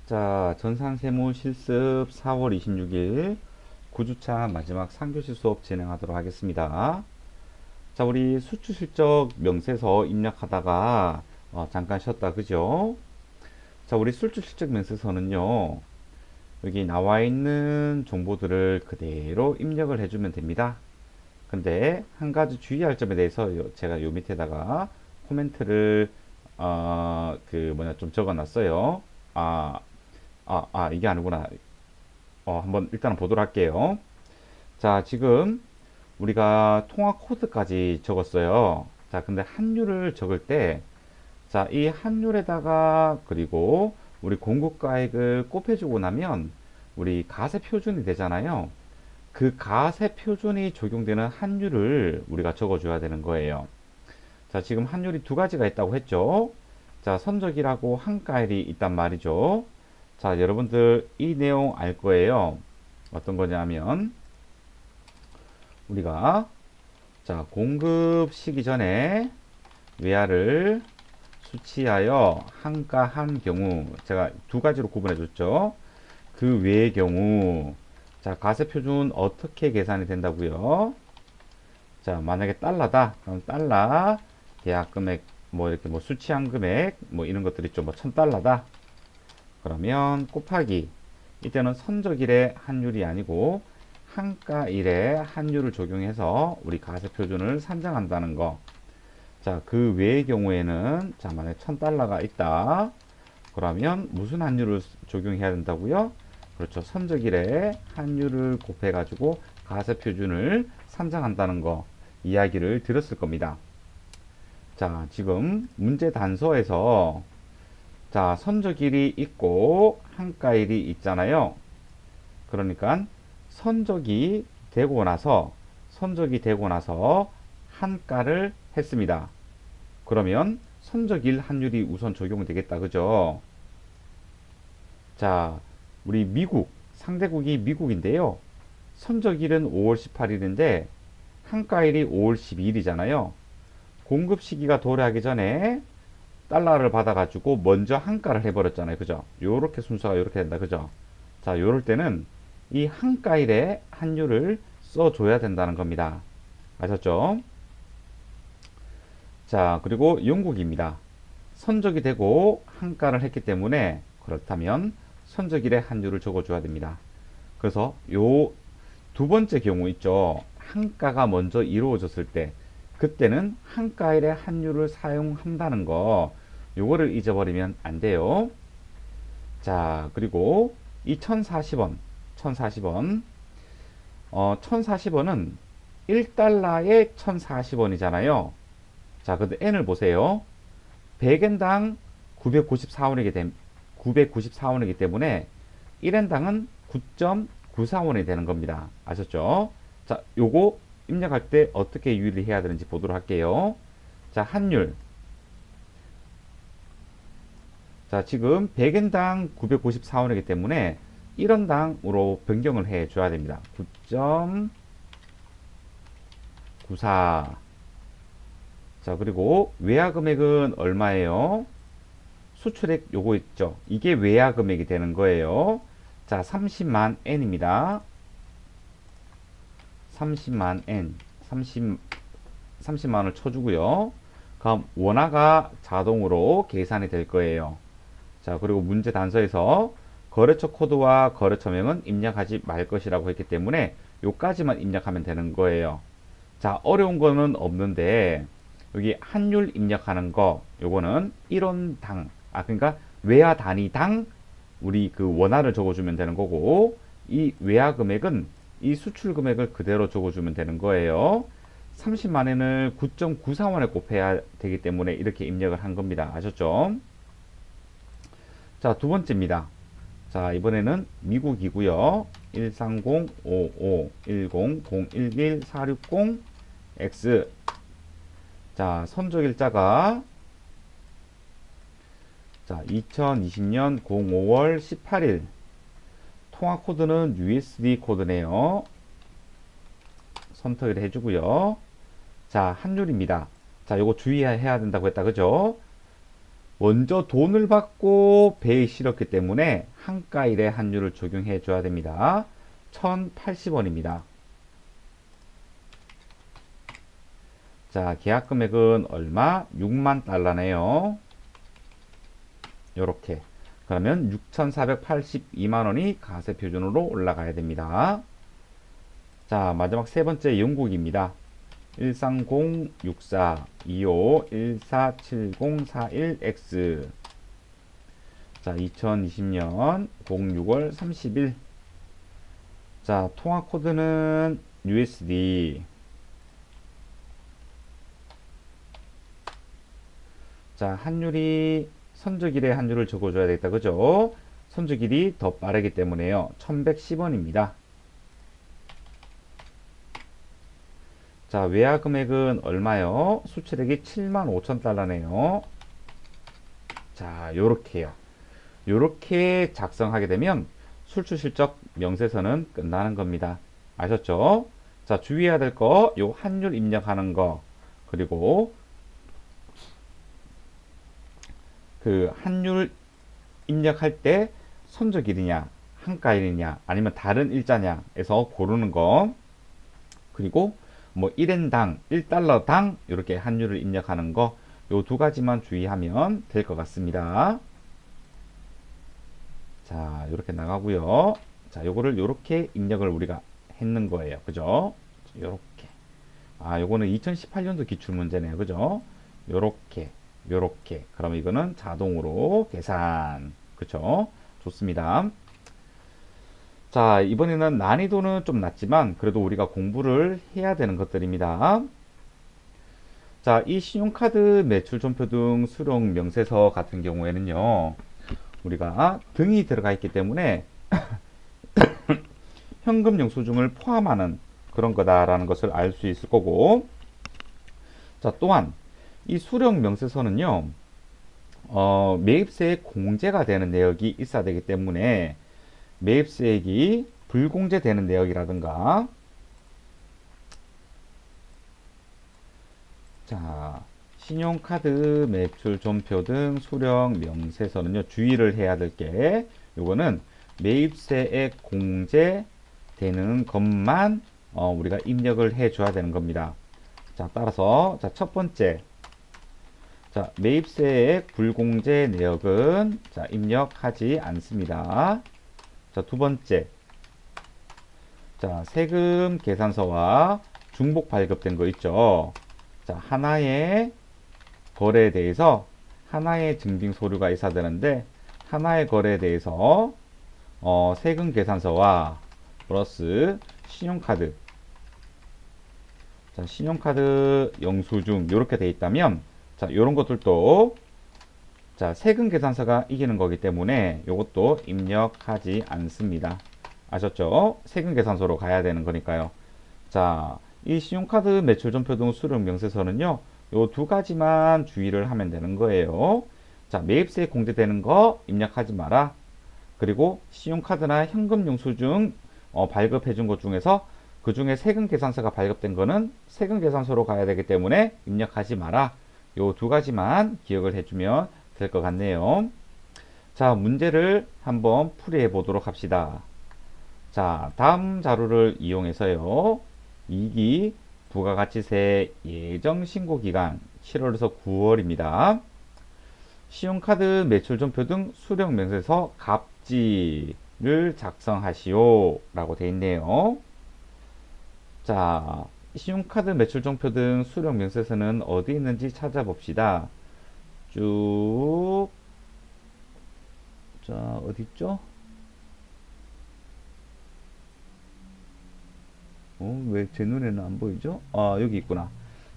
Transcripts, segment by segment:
자, 전산세무 실습 4월 26일 9주차 마지막 3교시 수업 진행하도록 하겠습니다. 자, 우리 수출실적 명세서 입력하다가 잠깐 쉬었다, 그죠? 자, 우리 수출실적 명세서는요, 여기 나와 있는 정보들을 그대로 입력을 해주면 됩니다. 근데 한 가지 주의할 점에 대해서 제가 요 밑에다가 코멘트를 좀 적어놨어요. 아, 이게 아니구나. 한번 일단은 보도록 할게요. 자, 지금 우리가 통화 코드까지 적었어요. 자, 근데 환율을 적을 때, 자, 이 환율에다가 그리고 우리 공급가액을 곱해주고 나면 우리 가세 표준이 되잖아요. 그 가세 표준이 적용되는 환율을 우리가 적어줘야 되는 거예요. 자, 지금 환율이 두 가지가 있다고 했죠. 자, 선적이라고 한가일이 있단 말이죠. 자, 여러분들 이 내용 알 거예요. 어떤 거냐면 우리가 자, 공급 시기 전에 외화를 수치하여 한가한 경우 제가 두 가지로 구분해 줬죠. 그 외의 경우 자, 가세 표준 어떻게 계산이 된다고요? 자, 만약에 달러다. 그럼 달러 계약 금액 뭐 이렇게 뭐 수치한 금액 뭐 이런 것들 있죠. 뭐 1000달러다. 그러면 곱하기 이때는 선적일의 환율이 아니고 한가일의 환율을 적용해서 우리 가세 표준을 산정한다는 거. 자, 그 외의 경우에는 자, 만약 1000달러가 있다. 그러면 무슨 환율을 적용해야 된다고요? 그렇죠. 선적일의 환율을 곱해 가지고 가세 표준을 산정한다는 거 이야기를 드렸을 겁니다. 자, 지금 문제 단서에서 자, 선적일이 있고 한가일이 있잖아요. 그러니까 선적이 되고 나서 한가를 했습니다. 그러면 선적일 환율이 우선 적용되겠다. 그죠? 자, 우리 미국, 상대국이 미국인데요. 선적일은 5월 18일인데 한가일이 5월 12일이잖아요. 공급 시기가 도래하기 전에 달러를 받아가지고 먼저 한가를 해버렸잖아요. 그죠? 요렇게 순서가 요렇게 된다. 그죠? 자, 요럴 때는 이 한가일의 환율을 써줘야 된다는 겁니다. 아셨죠? 자, 그리고 영국입니다. 선적이 되고 한가를 했기 때문에 그렇다면 선적일의 환율을 적어줘야 됩니다. 그래서 요 두 번째 경우 있죠. 한가가 먼저 이루어졌을 때 그때는 한가일의 환율을 사용한다는 거 요거를 잊어버리면 안 돼요. 자, 그리고 이 1040원 1040원은 1달러에 1040원이잖아요. 자, 근데 n을 보세요. 100엔당 994원이기 때문에 1엔당은 9.94원이 되는 겁니다. 아셨죠? 자, 요거 입력할 때 어떻게 유의를 해야 되는지 보도록 할게요. 자, 환율. 자, 지금 100엔당 994원이기 때문에 1원당으로 변경을 해 줘야 됩니다. 9.94. 자, 그리고 외화 금액은 얼마예요? 수출액 요거 있죠. 이게 외화 금액이 되는 거예요. 자, 30만 N입니다. 30만 N. 30만을 쳐주고요. 그럼 원화가 자동으로 계산이 될 거예요. 자, 그리고 문제 단서에서 거래처 코드와 거래처명은 입력하지 말 것이라고 했기 때문에 요까지만 입력하면 되는 거예요. 자, 어려운 거는 없는데 여기 환율 입력하는 거 요거는 1원당 그러니까 외화 단위당 우리 그 원화를 적어주면 되는 거고 이 외화 금액은 이 수출 금액을 그대로 적어주면 되는 거예요. 30만원을 9.94원에 곱해야 되기 때문에 이렇게 입력을 한 겁니다. 아셨죠? 자, 두 번째입니다. 자, 이번에는 미국이고요. 13055 10 460 X. 자, 선적일자가 자, 2020년 05월 18일. 통화 코드는 USD 코드네요. 선택을 해주고요. 자, 환율입니다. 자, 요거 주의해야 된다고 했다. 그죠? 먼저 돈을 받고 배에 실었기 때문에 한가일에 환율을 적용해 줘야 됩니다. 1080원입니다. 자, 계약 금액은 얼마? 6만 달러네요. 요렇게. 그러면 6,482만 원이 가세 표준으로 올라가야 됩니다. 자, 마지막 세 번째 영국입니다. 130-6425-147041X. 자, 2020년 06월 30일. 자, 통화 코드는 USD. 자, 환율이 선적일에 환율을 적어줘야 되겠다. 그죠? 선적일이 더 빠르기 때문에요. 1110원입니다. 자, 외화 금액은 얼마요? 수출액이 7만 5천 달러네요. 자, 요렇게요. 요렇게 작성하게 되면 수출 실적 명세서는 끝나는 겁니다. 아셨죠? 자, 주의해야 될 거, 요 환율 입력하는 거, 그리고 그 환율 입력할 때 선적일이냐, 한가일이냐, 아니면 다른 일자냐에서 고르는 거, 그리고 뭐 1엔당, 1달러당 이렇게 환율을 입력하는 거, 요 두 가지만 주의하면 될 것 같습니다. 자, 이렇게 나가고요. 자, 요거를 요렇게 입력을 우리가 했는 거예요. 그죠? 요렇게. 아, 요거는 2018년도 기출 문제네요. 그죠? 요렇게, 요렇게. 그럼 이거는 자동으로 계산. 그쵸? 좋습니다. 자, 이번에는 난이도는 좀 낮지만 그래도 우리가 공부를 해야 되는 것들입니다. 자, 이 신용카드 매출 전표 등 수령 명세서 같은 경우에는요, 우리가 등이 들어가 있기 때문에 현금 영수증을 포함하는 그런 거다라는 것을 알 수 있을 거고, 자, 또한 이 수령 명세서는요, 매입세액 공제가 되는 내역이 있어야 되기 때문에 매입세액이 불공제되는 내역이라든가, 자, 신용카드 매출 전표 등 수령 명세서는요, 주의를 해야 될 게, 요거는 매입세액 공제되는 것만 우리가 입력을 해 줘야 되는 겁니다. 자, 따라서 자, 첫 번째, 자, 매입세액 불공제 내역은 자, 입력하지 않습니다. 자, 두 번째, 자, 세금 계산서와 중복 발급된 거 있죠. 자, 하나의 거래에 대해서 하나의 증빙 서류가 있어야 되는데, 하나의 거래에 대해서 세금 계산서와 플러스 신용카드, 자, 신용카드 영수증 이렇게 돼 있다면, 자, 이런 것들도 자, 세금 계산서가 이기는 거기 때문에 이것도 입력하지 않습니다. 아셨죠? 세금 계산서로 가야 되는 거니까요. 자, 이 신용카드 매출 전표 등 수령 명세서는요, 요 두 가지만 주의를 하면 되는 거예요. 자, 매입세 공제되는 거 입력하지 마라. 그리고 신용카드나 현금 영수증 발급해 준 것 중에서 그 중에 세금 계산서가 발급된 거는 세금 계산서로 가야 되기 때문에 입력하지 마라. 요 두 가지만 기억을 해주면 될 것 같네요. 자, 문제를 한번 풀이해 보도록 합시다. 자, 다음 자료를 이용해서요. 2기 부가가치세 예정 신고 기간 7월에서 9월입니다. 신용카드 매출 전표 등 수령 명세서 갑지를 작성하시오 라고 되어 있네요. 자, 신용카드 매출 전표 등 수령 명세서는 어디 있는지 찾아봅시다. 쭉, 자, 어디 있죠? 왜 제 눈에는 안 보이죠? 아, 여기 있구나.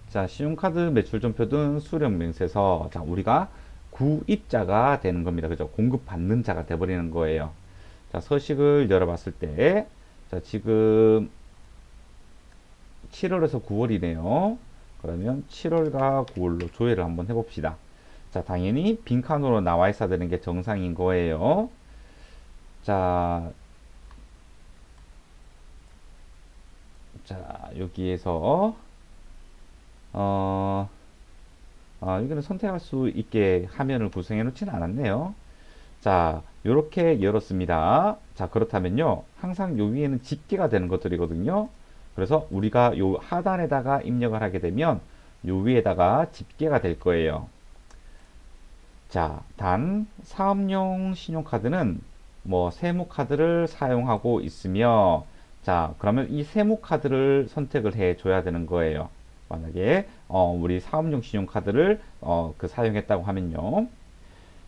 자, 신용카드 매출 전표 등 수령 명세서. 자, 우리가 구입자가 되는 겁니다. 그죠? 공급받는 자가 돼버리는 거예요. 자, 서식을 열어봤을 때, 자, 지금 7월에서 9월이네요. 그러면 7월과 9월로 조회를 한번 해봅시다. 자, 당연히 빈칸으로 나와 있어야 되는 게 정상인 거예요. 자, 자, 여기에서, 어, 여기는 선택할 수 있게 화면을 구성해 놓지는 않았네요. 자, 이렇게 열었습니다. 자, 그렇다면요. 항상 요 위에는 집계가 되는 것들이거든요. 그래서 우리가 요 하단에다가 입력을 하게 되면 요 위에다가 집계가 될 거예요. 자, 단 사업용 신용카드는 뭐 세무카드를 사용하고 있으며, 자, 그러면 이 세무카드를 선택을 해 줘야 되는 거예요. 만약에 우리 사업용 신용카드를 사용했다고 하면요.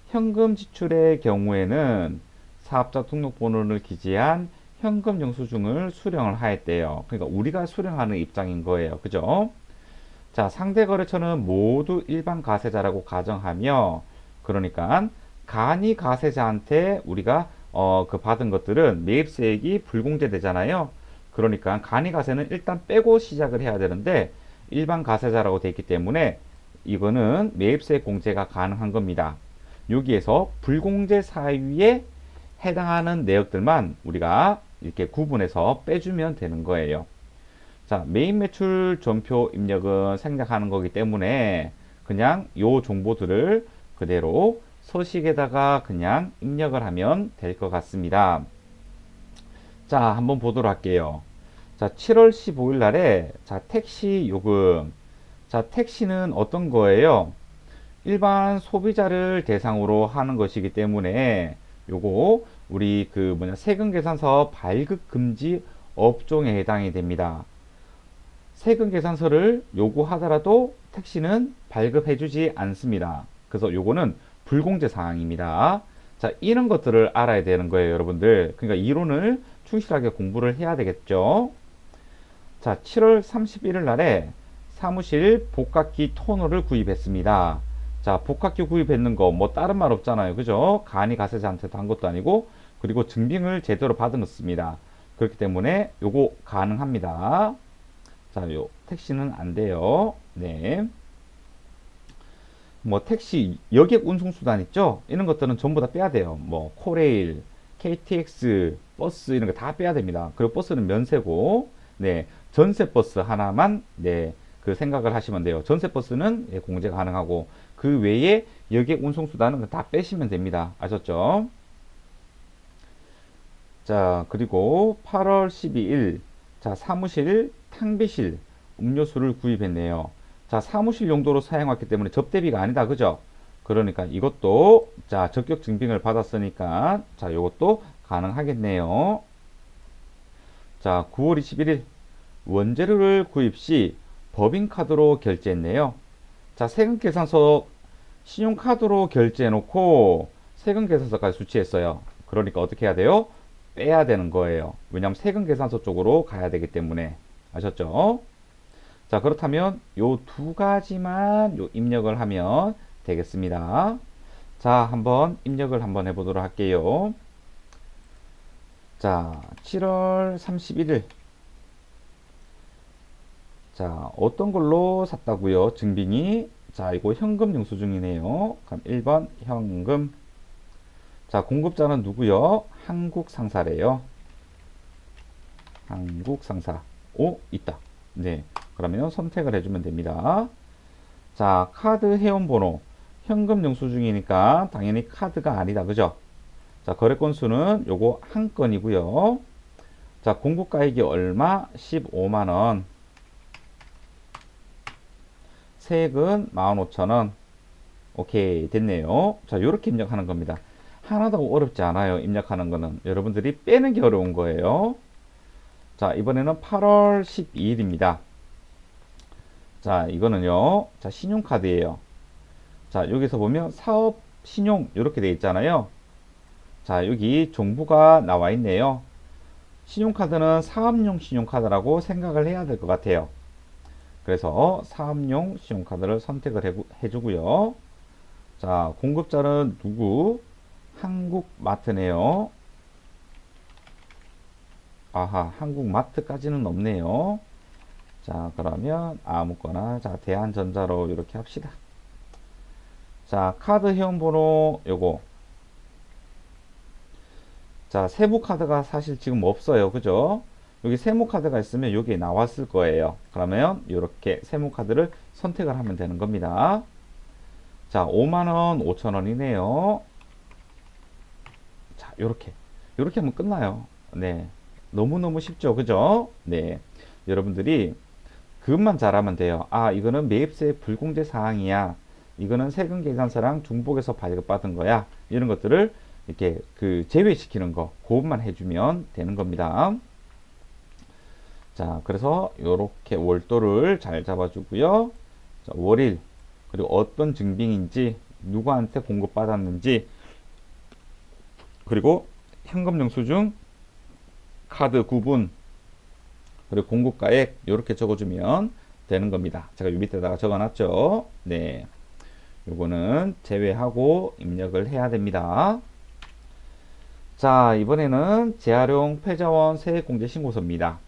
현금 지출의 경우에는 사업자 등록번호를 기재한 현금 영수증을 수령을 하였대요. 그러니까 우리가 수령하는 입장인 거예요. 그죠? 자, 상대 거래처는 모두 일반 가세자라고 가정하며, 그러니까 간이 가세자한테 우리가 그 받은 것들은 매입세액이 불공제 되잖아요. 그러니까 간이 가세는 일단 빼고 시작을 해야 되는데 일반 가세자라고 되어 있기 때문에 이거는 매입세액 공제가 가능한 겁니다. 여기에서 불공제 사유에 해당하는 내역들만 우리가 이렇게 구분해서 빼주면 되는 거예요. 자, 메인 매출 전표 입력은 생략하는 거기 때문에 그냥 요 정보들을 그대로 서식에다가 그냥 입력을 하면 될 것 같습니다. 자, 한번 보도록 할게요. 자, 7월 15일 날에 자, 택시 요금. 자, 택시는 어떤 거예요? 일반 소비자를 대상으로 하는 것이기 때문에 요거 우리 세금 계산서 발급 금지 업종에 해당이 됩니다. 세금 계산서를 요구하더라도 택시는 발급해주지 않습니다. 그래서 요거는 불공제 사항입니다. 자, 이런 것들을 알아야 되는 거예요, 여러분들. 그러니까 이론을 충실하게 공부를 해야 되겠죠. 자, 7월 31일 날에 사무실 복각기 토너를 구입했습니다. 자, 복각기 구입했는 거 뭐 다른 말 없잖아요. 그죠? 간이 가세자한테도 한 것도 아니고, 그리고 증빙을 제대로 받아놓습니다. 그렇기 때문에 요거 가능합니다. 자, 요 택시는 안 돼요. 네. 뭐 택시 여객 운송수단 있죠? 이런 것들은 전부 다 빼야 돼요. 뭐 코레일, KTX, 버스 이런 거 다 빼야 됩니다. 그리고 버스는 면세고, 네, 전세 버스 하나만 그 생각을 하시면 돼요. 전세 버스는 공제 가능하고 그 외에 여객 운송수단은 다 빼시면 됩니다. 아셨죠? 자, 그리고 8월 12일 자, 사무실 탕비실 음료수를 구입했네요. 자, 사무실 용도로 사용했기 때문에 접대비가 아니다. 그죠? 그러니까 이것도 자, 적격 증빙을 받았으니까 자, 요것도 가능하겠네요. 자, 9월 21일 원재료를 구입 시 법인카드로 결제했네요. 자, 세금계산서 신용카드로 결제해 놓고 세금계산서까지 수취했어요. 그러니까 어떻게 해야 돼요? 빼야 되는 거예요. 왜냐하면 세금계산서 쪽으로 가야 되기 때문에. 아셨죠? 자, 그렇다면 요 두 가지만 입력을 하면 되겠습니다. 자, 한번 입력을 한번 해보도록 할게요. 자, 7월 31일. 자, 어떤 걸로 샀다고요? 증빙이. 자, 이거 현금 영수증이네요. 그럼 1번 현금. 자, 공급자는 누구요? 한국 상사래요. 한국 상사. 오, 있다. 네. 그러면 선택을 해주면 됩니다. 자, 카드 회원번호. 현금 영수증이니까 당연히 카드가 아니다. 그죠? 자, 거래 건수는 요거 한 건이고요. 자, 공급가액이 얼마? 15만원. 세액은 15,000원. 오케이, 됐네요. 자, 요렇게 입력하는 겁니다. 하나도 어렵지 않아요. 입력하는 거는. 여러분들이 빼는 게 어려운 거예요. 자, 이번에는 8월 12일입니다. 자, 이거는요. 자, 신용카드예요. 자, 여기서 보면 사업 신용 이렇게 되어 있잖아요. 자, 여기 정보가 나와 있네요. 신용카드는 사업용 신용카드라고 생각을 해야 될 것 같아요. 그래서 사업용 신용카드를 선택을 해주고요. 자, 공급자는 누구? 한국마트네요. 아하, 한국마트까지는 없네요. 자, 그러면 아무거나 자, 대한전자로 이렇게 합시다. 자, 카드 회원번호 요거. 자, 세무카드가 사실 지금 없어요. 그죠? 여기 세무카드가 있으면 여기에 나왔을 거예요. 그러면 이렇게 세무카드를 선택을 하면 되는 겁니다. 자, 5만원, 5천원이네요. 자, 요렇게 하면 끝나요. 네. 너무너무 쉽죠. 그죠? 네. 여러분들이 그것만 잘하면 돼요. 아, 이거는 매입세 불공제 사항이야. 이거는 세금 계산서랑 중복에서 발급받은 거야. 이런 것들을 이렇게 그 제외시키는 거, 그것만 해주면 되는 겁니다. 자, 그래서 이렇게 월도를 잘 잡아주고요. 자, 월일, 그리고 어떤 증빙인지, 누구한테 공급받았는지, 그리고 현금 영수증, 카드 구분, 그리고 공급가액 이렇게 적어주면 되는 겁니다. 제가 요 밑에다가 적어놨죠. 네, 요거는 제외하고 입력을 해야 됩니다. 자, 이번에는 재활용 패자원 세액공제 신고서입니다.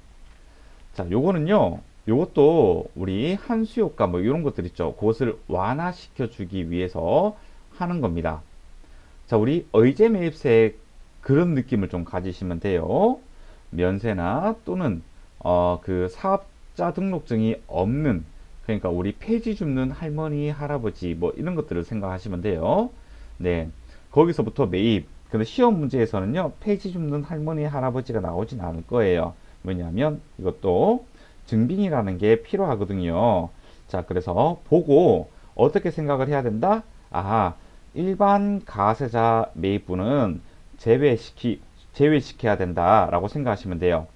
자, 요거는요, 요것도 우리 한수효과 뭐 이런 것들 있죠. 그것을 완화시켜 주기 위해서 하는 겁니다. 자, 우리 의제 매입세 그런 느낌을 좀 가지시면 돼요. 면세나 또는 그 사업자 등록증이 없는, 그러니까 우리 폐지 줍는 할머니 할아버지 뭐 이런 것들을 생각하시면 돼요. 네, 거기서부터 매입. 근데 시험 문제에서는요, 폐지 줍는 할머니 할아버지가 나오진 않을 거예요. 왜냐하면 이것도 증빙이라는 게 필요하거든요. 자, 그래서 보고 어떻게 생각을 해야 된다? 아하, 일반 가세자 매입부는 제외시켜야 된다라고 생각하시면 돼요.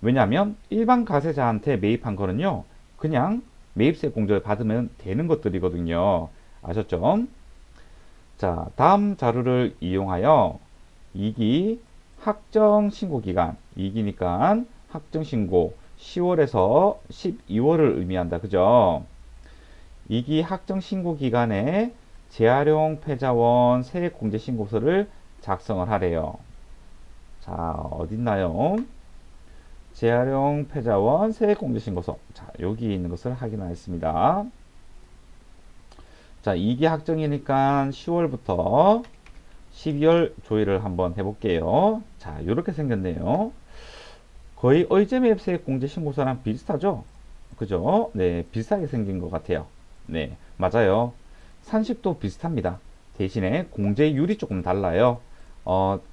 왜냐하면 일반 가세자한테 매입한 거는요, 그냥 매입세 공제를 받으면 되는 것들이거든요. 아셨죠? 자, 다음 자료를 이용하여 2기 확정 신고 기간, 2기니까 확정 신고 10월에서 12월을 의미한다. 그죠? 2기 확정 신고 기간에 재활용 패자원 세액 공제 신고서를 작성을 하래요. 자, 어딨나요? 재활용 패자원 세액 공제 신고서. 자, 여기 있는 것을 확인하였습니다. 자, 2기 확정이니까 10월부터 12월 조회를 한번 해볼게요. 자, 이렇게 생겼네요. 거의 의제매입 세액 공제 신고서랑 비슷하죠? 그죠? 네, 비슷하게 생긴 것 같아요. 네, 맞아요. 산식도 비슷합니다. 대신에 공제율이 조금 달라요.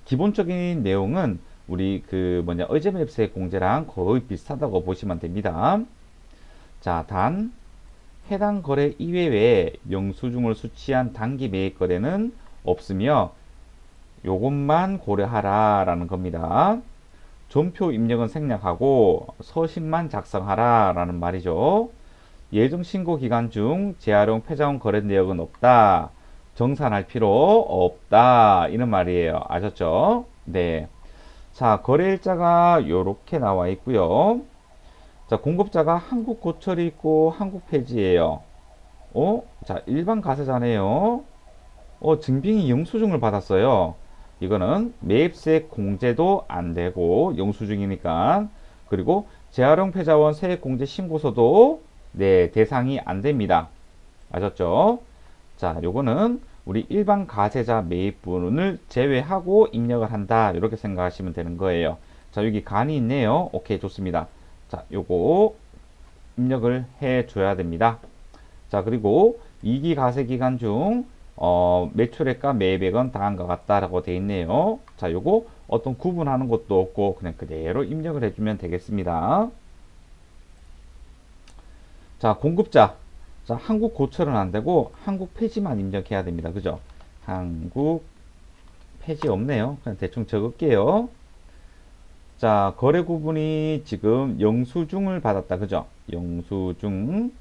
기본적인 내용은 우리 그 뭐냐 의제매입 세액 공제랑 거의 비슷하다고 보시면 됩니다. 자, 단 해당 거래 이외에 영수증을 수취한 단기 매입 거래는 없으며 요것만 고려하라 라는 겁니다. 전표 입력은 생략하고 서식만 작성하라 라는 말이죠. 예정 신고 기간 중 재활용 패자원 거래 내역은 없다. 정산할 필요 없다. 이런 말이에요. 아셨죠? 네. 자, 거래일자가 이렇게 나와 있고요. 자, 공급자가 한국 고철이 있고 한국 폐지예요. 자, 일반 가세자네요. 증빙이 영수증을 받았어요. 이거는 매입세 공제도 안 되고 영수증이니까. 그리고 재활용 패자원 세액 공제 신고서도 네, 대상이 안 됩니다. 아셨죠? 자, 요거는 우리 일반 가세자 매입분을 제외하고 입력을 한다. 이렇게 생각하시면 되는 거예요. 자, 여기 간이 있네요. 오케이, 좋습니다. 자, 요거 입력을 해 줘야 됩니다. 자, 그리고 2기 가세 기간 중 매출액과 매입액은 다음과 같다라고 되어 있네요. 자, 요거 어떤 구분하는 것도 없고 그냥 그대로 입력을 해주면 되겠습니다. 자, 공급자. 자, 한국 고철은 안 되고 한국 폐지만 입력해야 됩니다. 그죠? 한국 폐지 없네요. 그냥 대충 적을게요. 자, 거래 구분이 지금 영수증을 받았다. 그죠? 영수증.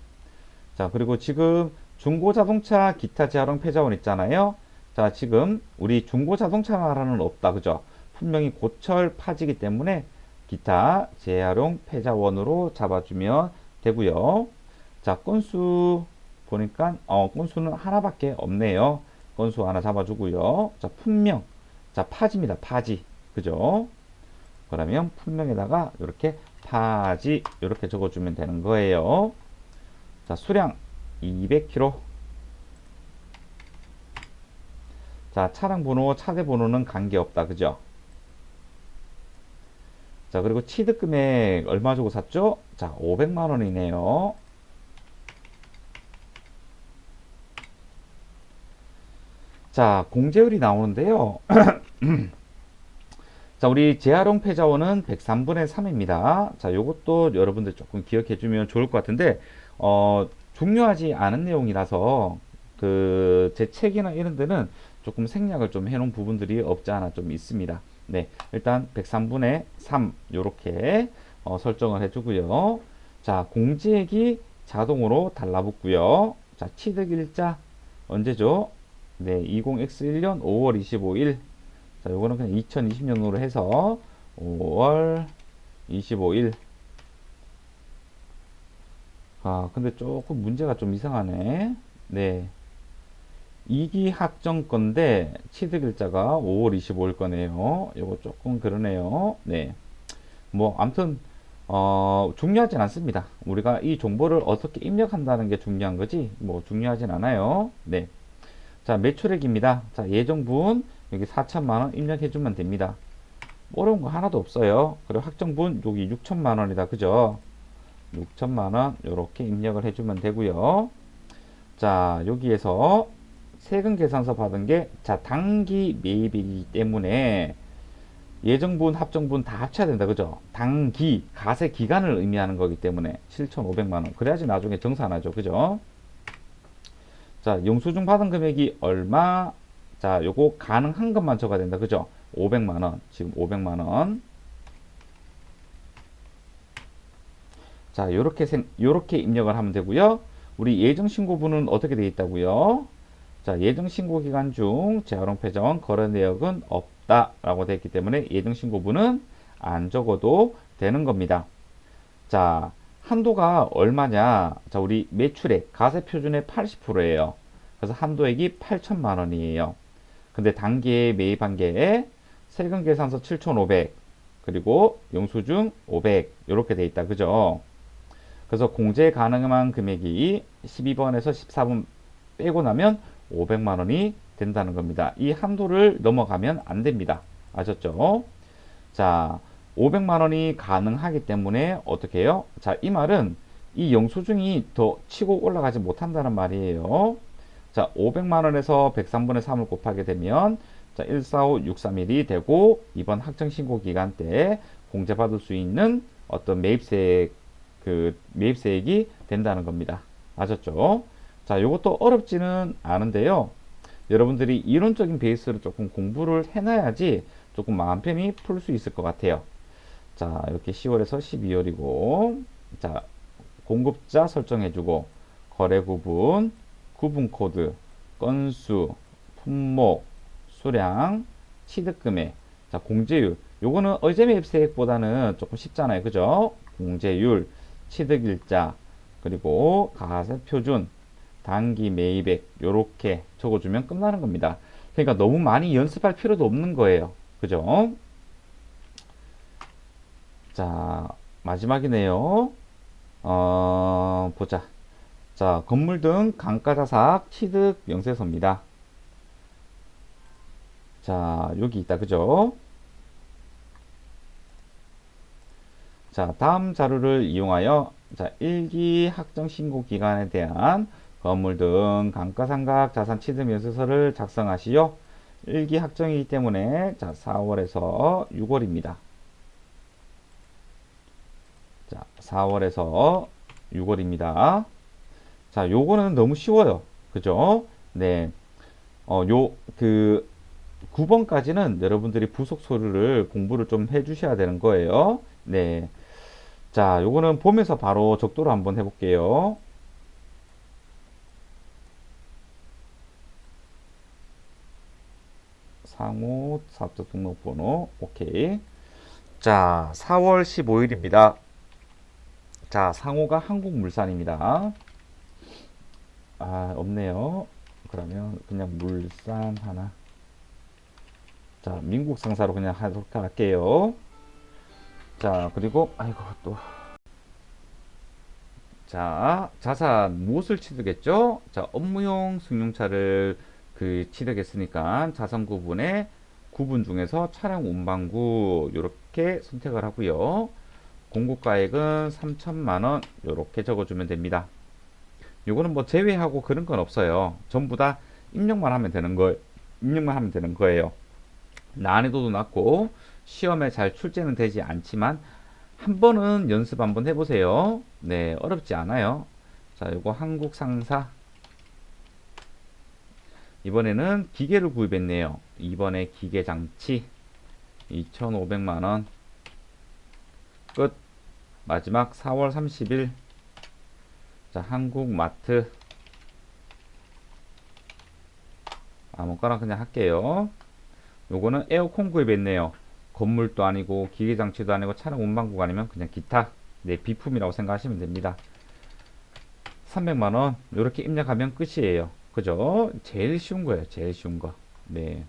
자, 그리고 지금 중고자동차 기타 재활용 패자원 있잖아요. 자, 지금 우리 중고자동차라는 없다. 그죠? 분명히 고철 파지기 때문에 기타 재활용 패자원으로 잡아주면 되고요. 자, 건수 보니까 건수는 하나밖에 없네요. 건수 하나 잡아주고요. 자, 품명. 자, 파지입니다. 파지. 그죠? 그러면 품명에다가 이렇게 파지 이렇게 적어주면 되는 거예요. 자, 수량 200km. 자, 차량 번호, 차대 번호는 관계없다. 그죠? 자, 그리고 취득 금액 얼마 주고 샀죠? 자, 500만 원이네요. 자, 공제율이 나오는데요. 자, 우리 재활용 패자원은 103분의 3입니다. 자, 요것도 여러분들 조금 기억해 주면 좋을 것 같은데, 중요하지 않은 내용이라서, 제 책이나 이런 데는 조금 생략을 좀 해놓은 부분들이 없지 않아 좀 있습니다. 네, 일단 103분의 3, 요렇게, 설정을 해주고요. 자, 공제액이 자동으로 달라붙고요. 자, 취득일자, 언제죠? 네, 20X1년 5월 25일. 자, 요거는 그냥 2020년으로 해서 5월 25일. 아, 근데 조금 문제가 좀 이상하네. 네. 2기 학정 건데 취득일자가 5월 25일 거네요. 요거 조금 그러네요. 네. 뭐, 아무튼, 중요하진 않습니다. 우리가 이 정보를 어떻게 입력한다는 게 중요한 거지, 뭐, 중요하진 않아요. 네. 자, 매출액입니다. 자, 예정분 여기 4천만원 입력해주면 됩니다. 어려운 거 하나도 없어요. 그리고 확정분 여기 6천만원이다. 그죠? 6천만원 요렇게 입력을 해주면 되고요. 자, 여기에서 세금 계산서 받은 게, 자, 당기 매입이기 때문에 예정분, 합정분 다 합쳐야 된다. 그죠? 당기, 가세 기간을 의미하는 거기 때문에 7,500만원. 그래야지 나중에 정산하죠. 그죠? 자, 영수증 받은 금액이 얼마? 자, 요거 가능한 것만 적어야 된다. 그죠? 500만원. 지금 500만원. 자, 요렇게 입력을 하면 되고요. 우리 예정신고분은 어떻게 되어 있다고요? 자, 예정신고 기간 중 재활용 패자원 거래 내역은 없다 라고 되어 있기 때문에 예정신고분은 안 적어도 되는 겁니다. 자, 한도가 얼마냐? 자, 우리 매출액 가세표준의 80%예요. 그래서 한도액이 8천만 원이에요. 근데 단기에 매입한 게 세금 계산서 7,500, 그리고 영수증 500 이렇게 돼 있다. 그죠? 그래서 공제 가능한 금액이 12번에서 14번 빼고 나면 500만 원이 된다는 겁니다. 이 한도를 넘어가면 안 됩니다. 아셨죠? 자, 500만 원이 가능하기 때문에 어떻게 해요? 자, 이 말은 이 영수증이 더 치고 올라가지 못한다는 말이에요. 자, 500만 원에서 103분의 3을 곱하게 되면 자, 145631이 되고, 이번 학정신고 기간 때 공제받을 수 있는 어떤 매입세액이 된다는 겁니다. 아셨죠? 자, 이것도 어렵지는 않은데요. 여러분들이 이론적인 베이스를 조금 공부를 해놔야지 조금 마음 편히 풀 수 있을 것 같아요. 자, 이렇게 10월에서 12월이고, 자, 공급자 설정해주고, 거래 구분, 구분 코드, 건수, 품목, 수량, 취득금액, 자, 공제율. 요거는 어제 매입세액보다는 조금 쉽잖아요. 그죠? 공제율, 취득일자, 그리고 가세표준, 단기 매입액, 요렇게 적어주면 끝나는 겁니다. 그러니까 너무 많이 연습할 필요도 없는 거예요. 그죠? 자, 마지막이네요. 보자. 자, 건물 등 감가자산 취득 명세서입니다. 자, 여기 있다. 그죠? 자, 다음 자료를 이용하여, 자, 1기 학정 신고 기간에 대한 건물 등 감가상각 자산 취득 명세서를 작성하시오. 1기 학정이기 때문에, 자, 4월에서 6월입니다. 자, 4월에서 6월입니다. 자, 요거는 너무 쉬워요. 그죠? 네. 9번까지는 여러분들이 부속 서류를 공부를 좀 해주셔야 되는 거예요. 네. 자, 요거는 보면서 바로 적도를 한번 해볼게요. 상호 사업자 등록번호 오케이. 자, 4월 15일입니다. 자, 상호가 한국물산입니다. 아, 없네요. 그러면 그냥 물산 하나. 자, 민국 상사로 그냥 하도록 할게요. 자, 그리고 아이고 또. 자, 자산 무엇을 취득했죠? 자, 업무용 승용차를 취득했으니까 자산 구분에 구분 중에서 차량 운반구 이렇게 선택을 하고요. 공고가액은 3천만 원 이렇게 적어주면 됩니다. 요거는 뭐 제외하고 그런 건 없어요. 전부 다 입력만 하면 되는 걸 입력만 하면 되는 거예요. 난이도도 낮고 시험에 잘 출제는 되지 않지만 한 번은 연습 한번 해보세요. 네, 어렵지 않아요. 자, 요거 한국 상사. 이번에는 기계를 구입했네요. 이번에 기계 장치 2,500만원. 끝. 마지막 4월 30일. 자, 한국마트. 아무거나 그냥 할게요. 요거는 에어컨 구입했네요. 건물도 아니고 기계장치도 아니고 차량 운반구가 아니면 그냥 기타, 네, 비품이라고 생각하시면 됩니다. 300만원 이렇게 입력하면 끝이에요. 그죠? 제일 쉬운 거예요. 제일 쉬운 거. 네.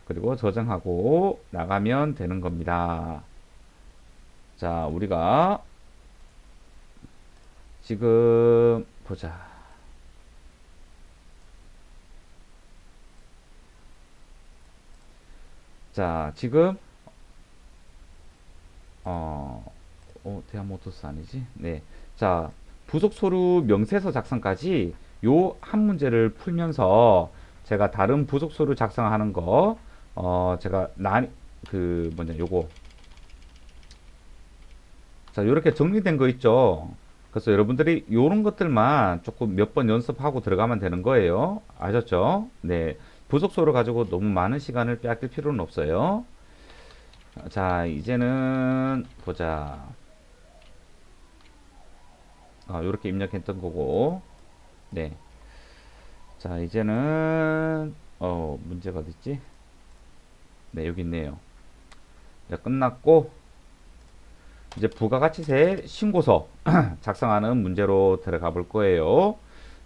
그리고 저장하고 나가면 되는 겁니다. 자, 우리가 지금 보자. 자, 지금 대한모터스 아니지? 네. 자, 부속소류 명세서 작성까지 요 한 문제를 풀면서 제가 다른 부속소류 작성하는 거, 제가 뭐냐, 요거. 자, 요렇게 정리된 거 있죠? 그래서 여러분들이 요런 것들만 조금 몇 번 연습하고 들어가면 되는 거예요. 아셨죠? 네. 부속소를 가지고 너무 많은 시간을 빼앗길 필요는 없어요. 자, 이제는 보자. 요렇게 입력했던 거고. 네. 자, 이제는 문제가 어딨지? 네, 여기 있네요. 네, 끝났고 이제 부가가치세 신고서 작성하는 문제로 들어가 볼 거예요.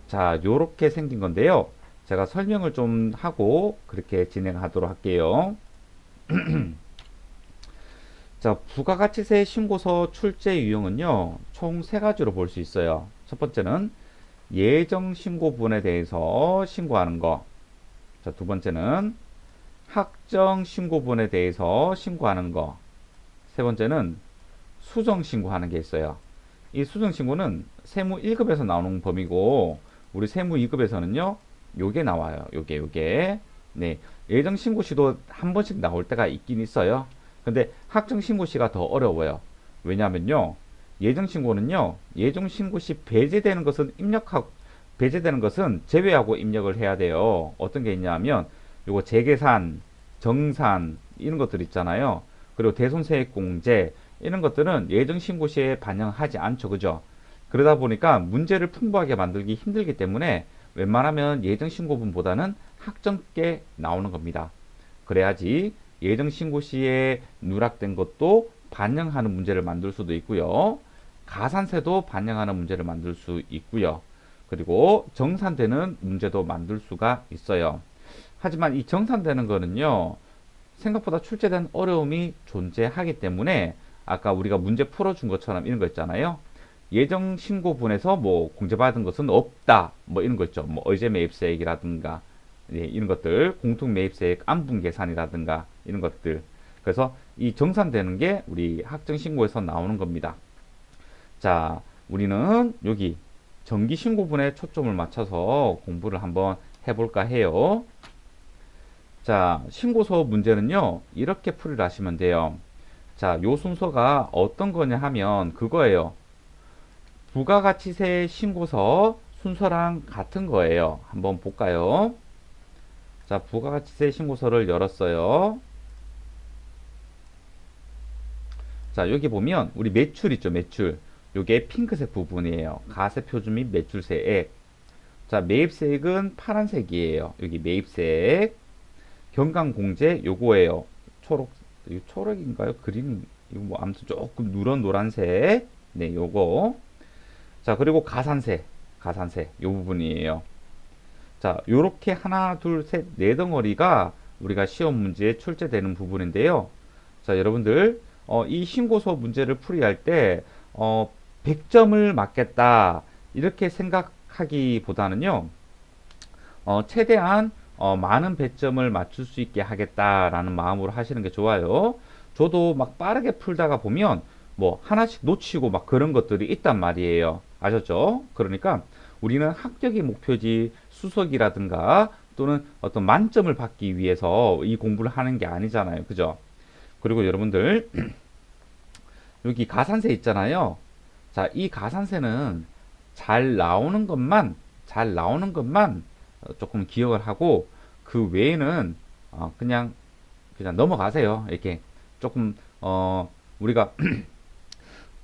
자, 요렇게 생긴 건데요. 제가 설명을 좀 하고 그렇게 진행하도록 할게요. 자, 부가가치세 신고서 출제 유형은요, 총 세 가지로 볼 수 있어요. 첫 번째는 예정 신고분에 대해서 신고하는 거. 자, 두 번째는 확정 신고분에 대해서 신고하는 거. 세 번째는 수정 신고하는 게 있어요. 이 수정 신고는 세무 1급에서 나오는 범위고, 우리 세무 2급에서는요, 요게 나와요. 요게. 네. 예정 신고 시도 한 번씩 나올 때가 있긴 있어요. 근데 확정 신고 시가 더 어려워요. 왜냐면요. 예정 신고는요. 예정 신고 시 배제되는 것은 배제되는 것은 제외하고 입력을 해야 돼요. 어떤 게 있냐면 요거 재계산, 정산 이런 것들 있잖아요. 그리고 대손세액공제 이런 것들은 예정 신고 시에 반영하지 않죠. 그죠? 그러다 보니까 문제를 풍부하게 만들기 힘들기 때문에 웬만하면 예정 신고분보다는 확정께 나오는 겁니다. 그래야지 예정 신고 시에 누락된 것도 반영하는 문제를 만들 수도 있고요. 가산세도 반영하는 문제를 만들 수 있고요. 그리고 정산되는 문제도 만들 수가 있어요. 하지만 이 정산되는 거는요, 생각보다 출제된 어려움이 존재하기 때문에 아까 우리가 문제 풀어준 것처럼 이런 거 있잖아요. 예정 신고분에서 뭐 공제받은 것은 없다. 뭐 이런 거 있죠. 뭐 의제 매입세액이라든가 예, 이런 것들, 공통 매입세액 안분 계산이라든가 이런 것들. 그래서 이 정산되는 게 우리 확정 신고에서 나오는 겁니다. 자, 우리는 여기 정기 신고분에 초점을 맞춰서 공부를 한번 해볼까 해요. 자, 신고서 문제는요, 이렇게 풀이를 하시면 돼요. 자, 요 순서가 어떤 거냐 하면 그거예요. 부가가치세 신고서 순서랑 같은 거예요. 한번 볼까요? 자, 부가가치세 신고서를 열었어요. 자, 여기 보면 우리 매출 있죠, 매출. 요게 핑크색 부분이에요. 가세표준 및 매출세액. 자, 매입세액은 파란색이에요. 여기 매입세액. 경감공제 요거예요. 초록인가요? 그린, 이거 뭐 아무튼 조금 누런 노란색. 네, 요거. 자, 그리고 가산세 요 부분이에요. 자, 요렇게 하나, 둘, 셋, 네 덩어리가 우리가 시험 문제에 출제되는 부분인데요. 자, 여러분들, 이 신고서 문제를 풀이할 때, 100점을 맞겠다. 이렇게 생각하기보다는요, 최대한 많은 배점을 맞출 수 있게 하겠다라는 마음으로 하시는 게 좋아요. 저도 막 빠르게 풀다가 보면 뭐 하나씩 놓치고 막 그런 것들이 있단 말이에요. 아셨죠? 그러니까 우리는 합격이 목표지 수석이라든가 또는 어떤 만점을 받기 위해서 이 공부를 하는 게 아니잖아요. 그죠? 그리고 여러분들 여기 가산세 있잖아요. 자, 이 가산세는 잘 나오는 것만 조금 기억을 하고 그 외에는 그냥 넘어가세요. 이렇게 조금 우리가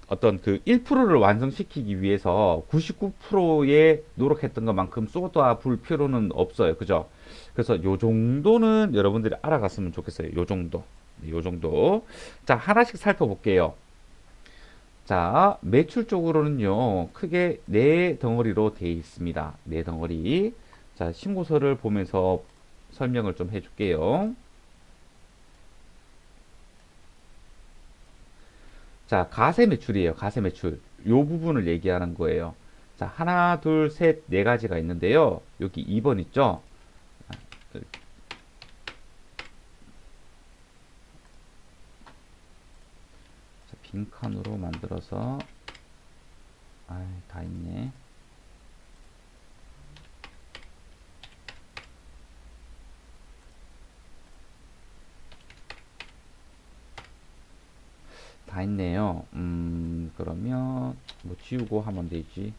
어떤 그 1%를 완성시키기 위해서 99%에 노력했던 것만큼 쏟아 부을 필요는 없어요. 그죠? 그래서 요 정도는 여러분들이 알아갔으면 좋겠어요. 요 정도. 네, 요 정도. 자, 하나씩 살펴볼게요. 자, 매출 쪽으로는요, 크게 네 덩어리로 되어 있습니다. 네 덩어리. 자, 신고서를 보면서 설명을 좀 해줄게요. 자, 가세 매출이에요. 가세 매출. 요 부분을 얘기하는 거예요. 자, 하나, 둘, 셋, 네 가지가 있는데요. 여기 2번 있죠? 자, 빈칸으로 만들어서, 다 있네. 다 있네요. 그러면, 뭐 지우고 하면 되지.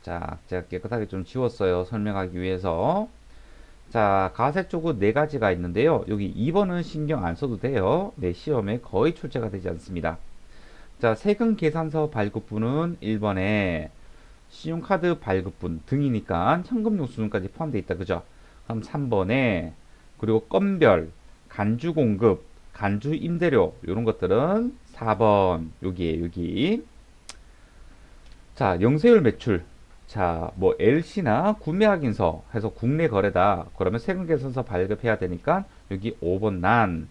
자, 제가 깨끗하게 좀 지웠어요. 설명하기 위해서. 자, 가세 쪽은 네 가지가 있는데요. 여기 2번은 신경 안 써도 돼요. 네, 시험에 거의 출제가 되지 않습니다. 자, 세금 계산서 발급분은 1번에 신용카드 발급분 등이니까 현금용 수준까지 포함되어 있다. 그죠? 그럼 3번에 그리고 건별, 간주 공급, 간주 임대료 이런 것들은 4번 여기에 여기. 자, 영세율 매출. 자, 뭐 LC나 구매 확인서 해서 국내 거래다. 그러면 세금 계산서 발급해야 되니까 여기 5번 난.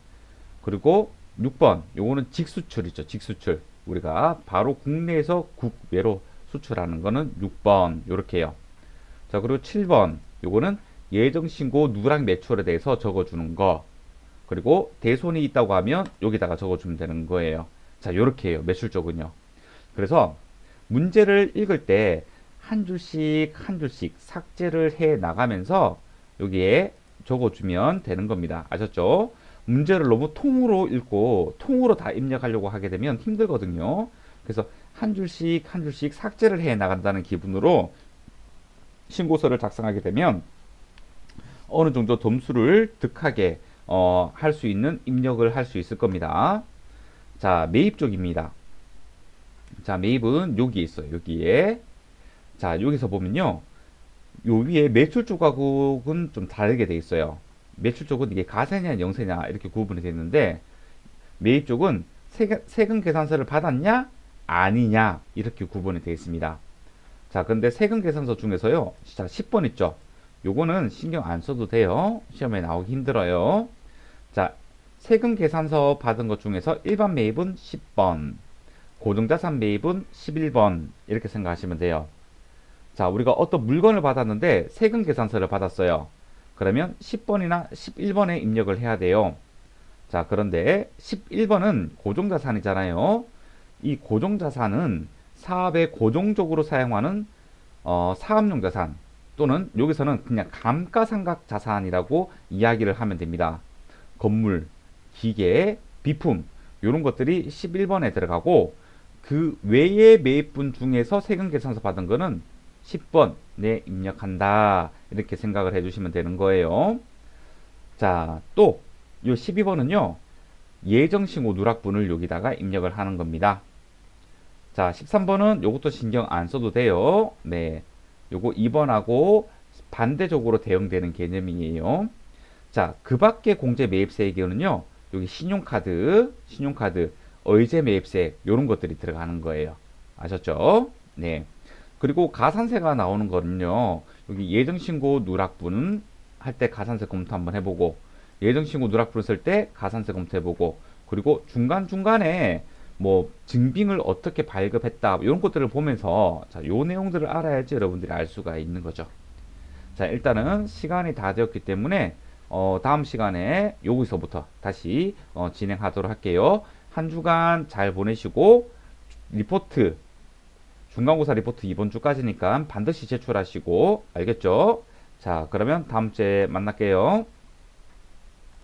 그리고 6번 요거는 직수출이죠. 직수출. 우리가 바로 국내에서 국외로 수출하는 거는 6번 요렇게요. 자, 그리고 7번 요거는 예정 신고 누락 매출에 대해서 적어주는 거. 그리고 대손이 있다고 하면 여기다가 적어주면 되는 거예요. 자, 요렇게 해요. 매출 쪽은요. 그래서 문제를 읽을 때 한 줄씩 한 줄씩 삭제를 해 나가면서 여기에 적어주면 되는 겁니다. 아셨죠? 문제를 너무 통으로 읽고 통으로 다 입력하려고 하게 되면 힘들거든요. 그래서 한 줄씩 한 줄씩 삭제를 해 나간다는 기분으로 신고서를 작성하게 되면 어느 정도 점수를 득하게 할 수 있는 입력을 할 수 있을 겁니다. 자, 매입 쪽입니다. 자, 매입은 여기 있어요. 여기에. 자, 여기서 보면요. 요 위에 매출 쪽하고는 좀 다르게 돼 있어요. 매출 쪽은 이게 가세냐 영세냐 이렇게 구분이 되어 있는데 매입 쪽은 세금 계산서를 받았냐 아니냐 이렇게 구분이 되어 있습니다. 자, 근데 세금 계산서 중에서요. 자, 10번 있죠. 요거는 신경 안 써도 돼요. 시험에 나오기 힘들어요. 자, 세금 계산서 받은 것 중에서 일반 매입은 10번, 고정자산 매입은 11번 이렇게 생각하시면 돼요. 자, 우리가 어떤 물건을 받았는데 세금 계산서를 받았어요. 그러면 10번이나 11번에 입력을 해야 돼요. 자, 그런데 11번은 고정자산이잖아요. 이 고정자산은 사업에 고정적으로 사용하는 사업용 자산 또는 여기서는 그냥 감가상각 자산이라고 이야기를 하면 됩니다. 건물, 기계, 비품 이런 것들이 11번에 들어가고 그 외의 매입분 중에서 세금 계산서 받은 거는 10번에 입력한다. 이렇게 생각을 해주시면 되는 거예요. 자, 또, 요 12번은요, 예정신고 누락분을 여기다가 입력을 하는 겁니다. 자, 13번은 요것도 신경 안 써도 돼요. 네. 요거 2번하고 반대적으로 대응되는 개념이에요. 자, 그 밖에 공제 매입세의 경우는요, 여기 신용카드, 의제 매입세, 요런 것들이 들어가는 거예요. 아셨죠? 네. 그리고 가산세가 나오는 거는요. 여기 예정신고 누락분 할 때 가산세 검토 한번 해보고 예정신고 누락분을 쓸 때 가산세 검토해보고 그리고 중간중간에 뭐 증빙을 어떻게 발급했다 이런 것들을 보면서 자, 요 내용들을 알아야지 여러분들이 알 수가 있는 거죠. 자, 일단은 시간이 다 되었기 때문에 다음 시간에 여기서부터 다시 진행하도록 할게요. 한 주간 잘 보내시고 리포트 중간고사 리포트 이번 주까지니까 반드시 제출하시고 알겠죠? 자, 그러면 다음 주에 만날게요.